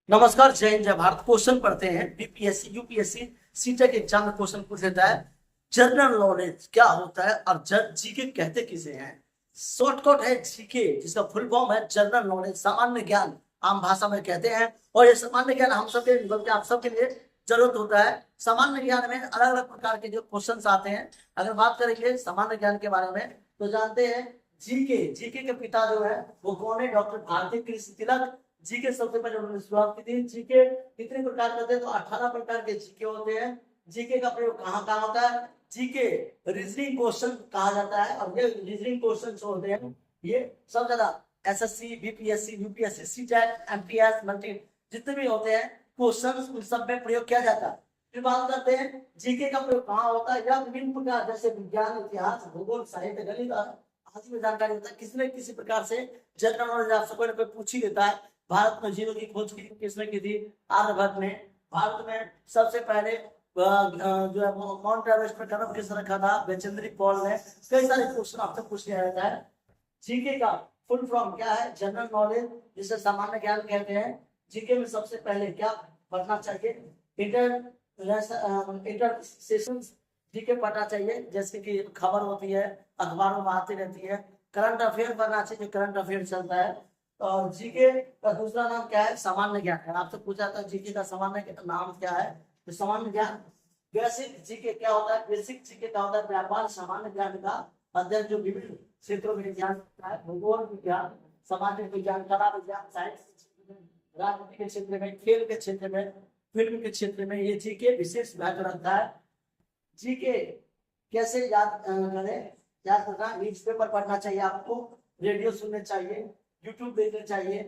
नमस्कार, जय हिंद, जय भारत। क्वेश्चन पढ़ते हैं। बीपीएससी यूपीएससी सीटेट एग्जाम में क्वेश्चन पूछ लेता है, जनरल नॉलेज क्या होता है और जीके कहते किसे हैं। शॉर्टकट है जीके, जिसका फुल फॉर्म है जनरल नॉलेज, सामान्य ज्ञान आम भाषा में कहते हैं। और ये सामान्य ज्ञान हम सबके बल्कि आप सबके लिए जरूरत होता है। सामान्य ज्ञान में अलग अलग प्रकार के जो क्वेश्चन आते हैं। अगर बात करेंगे सामान्य ज्ञान के बारे में तो जानते हैं जीके। जीके के पिता जो है वो कौन है? डॉक्टर भारती कृष्ण तिलक। जीके सबसे पहले उन्होंने शुरुआत की थी। जीके कितने प्रकार के होते हैं? तो 18 प्रकार के जीके होते हैं। जीके का प्रयोग कहाँ कहाँ होता है? जीके रीजनिंग क्वेश्चन कहा जाता है। और ये रीजनिंग क्वेश्चन जो होते हैं ये सब ज्यादा SSC, BPSC, UPSC, CTET, MTS, multi जितने भी होते हैं क्वेश्चन उन सब में प्रयोग किया जाता है। फिर बात करते हैं जीके का प्रयोग कहाँ होता है। या विभिन्न प्रकार जैसे विज्ञान, इतिहास, भूगोल, साहित्य, गणित आदि में जानकारी होता है। किसी न किसी प्रकार से जनरल नॉलेज आपसे कोई ना कोई पूछ ही लेता है। भारत में जीरो की खोज किसने की थी? आर्यभट्ट ने। भारत में सबसे पहले जो है माउंट एवरेस्ट पर कदम किसने रखा था? बचेंद्री पॉल ने। कई सारे क्वेश्चन आपसे पूछ लिया जाता है। जीके का फुल फॉर्म क्या है? जनरल नॉलेज, जिसे सामान्य ज्ञान कहते हैं। जीके में सबसे पहले क्या पढ़ना चाहिए? इंटर सेशन जीके पढ़ना चाहिए, जैसे कि खबर होती है अखबारों में आती रहती है। करंट अफेयर पढ़ना चाहिए, करंट अफेयर चलता है। और जीके का दूसरा नाम क्या है? सामान्य ज्ञान है। आपसे पूछा था जीके का सामान्य नाम क्या है? तो सामान्य ज्ञान। बेसिक जीके क्या होता है? बेसिक जीके का होता है व्यापार सामान्य ज्ञान का अध्ययन, जो विभिन्न क्षेत्रों में ज्ञान होता है। भूगोल विज्ञान, सामाजिक विज्ञान, कला विज्ञान, साइंस, राजनीति के क्षेत्र में, खेल के क्षेत्र में, फिल्म के क्षेत्र में ये जीके विशेष महत्व रखता है। जीके कैसे याद करें? याद करना, न्यूज पेपर पढ़ना चाहिए आपको, रेडियो सुनने चाहिए, यूट्यूब देखना चाहिए,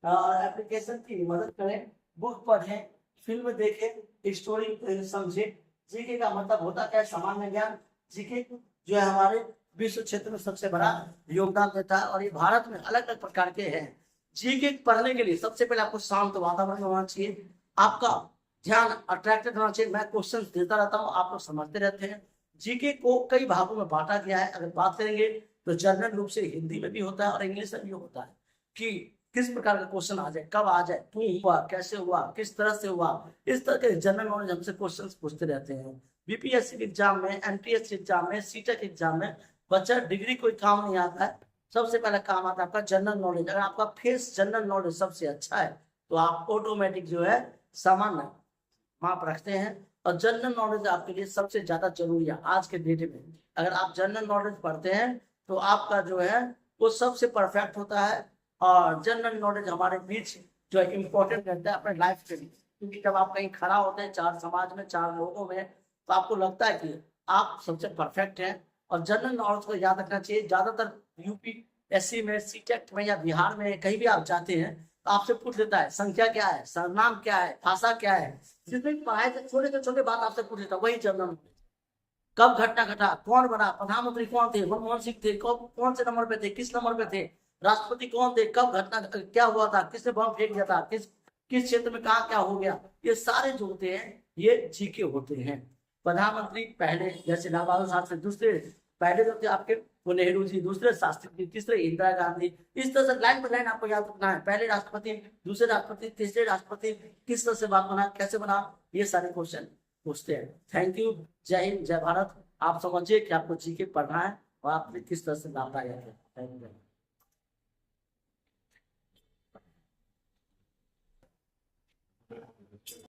और एप्लीकेशन की मदद करें, बुक पढ़ें, फिल्म देखें, स्टोरी समझे। जीके का मतलब होता क्या है? सामान्य ज्ञान। जीके जो है हमारे विश्व क्षेत्र में सबसे बड़ा योगदान देता है और ये भारत में अलग अलग प्रकार के हैं। जीके पढ़ने के लिए सबसे पहले आपको शांत वातावरण होना चाहिए, आपका ध्यान अट्रैक्टेड होना चाहिए। मैं क्वेश्चन देता रहता हूँ, आप लोग समझते रहते हैं। जीके को कई भागों में बांटा गया है। अगर बात करेंगे तो जनरल रूप से हिंदी में भी होता है और इंग्लिश में भी होता है कि किस प्रकार का क्वेश्चन आ जाए, कब आ जाए, क्यों हुआ, कैसे हुआ, किस तरह से हुआ। इस तरह के जनरल नॉलेज हमसे क्वेश्चंस पूछते रहते हैं। बीपीएससी एग्जाम में, एमटीएस एग्जाम में, सीटेट एग्जाम में बच्चा डिग्री कोई काम नहीं आता है। सबसे पहला काम आता है आपका जनरल नॉलेज। अगर आपका फेस जनरल नॉलेज सबसे अच्छा है तो आप ऑटोमेटिक जो है सामान्य माप रखते हैं। और जनरल नॉलेज आपके लिए सबसे ज्यादा जरूरी है आज के डेट में। अगर आप जनरल नॉलेज पढ़ते हैं तो आपका जो है वो सबसे परफेक्ट होता है। और जनरल नॉलेज हमारे बीच जो है इम्पोर्टेंट रहता है अपने लाइफ के लिए, क्योंकि जब आप कहीं खड़ा होते हैं चार समाज में, चार लोगों में, तो आपको लगता है कि आप सबसे परफेक्ट हैं। और जनरल नॉलेज को याद रखना चाहिए। ज्यादातर यूपीएससी में, सीटेट में या बिहार में कहीं भी आप जाते हैं तो आपसे पूछ लेता है संख्या क्या है, सरनाम क्या है, भाषा क्या है। जितने भी पढ़ाए थे छोटे से छोटे बात आपसे पूछ लेता, वही जनरल नॉलेज। कब घटना घटा, कौन बना, प्रधानमंत्री कौन थे, मनमोहन सिंह थे, कब कौन से नंबर पे थे, किस नंबर पे थे, राष्ट्रपति कौन थे, कब घटना क्या हुआ था, किसने बम फेंक दिया था, किस क्षेत्र में कहा क्या हो गया। ये सारे जो होते हैं ये जीके होते हैं। प्रधानमंत्री पहले जैसे लाल बहादुर शास्त्री, दूसरे पहले जो थे आपके वो नेहरू जी, दूसरे शास्त्री जी, तीसरे इंदिरा गांधी। इस तरह से लाइन बाय लाइन आपको याद रखना है। पहले राष्ट्रपति, दूसरे राष्ट्रपति, तीसरे राष्ट्रपति, किस तरह से बात बना, कैसे बना, ये सारे क्वेश्चन पूछते हैं। Thank you. जय हिंद, जय भारत। आप समझिए कि आपको जीके पढ़ना है और आपने किस तरह से लाभदायक है। Thank you.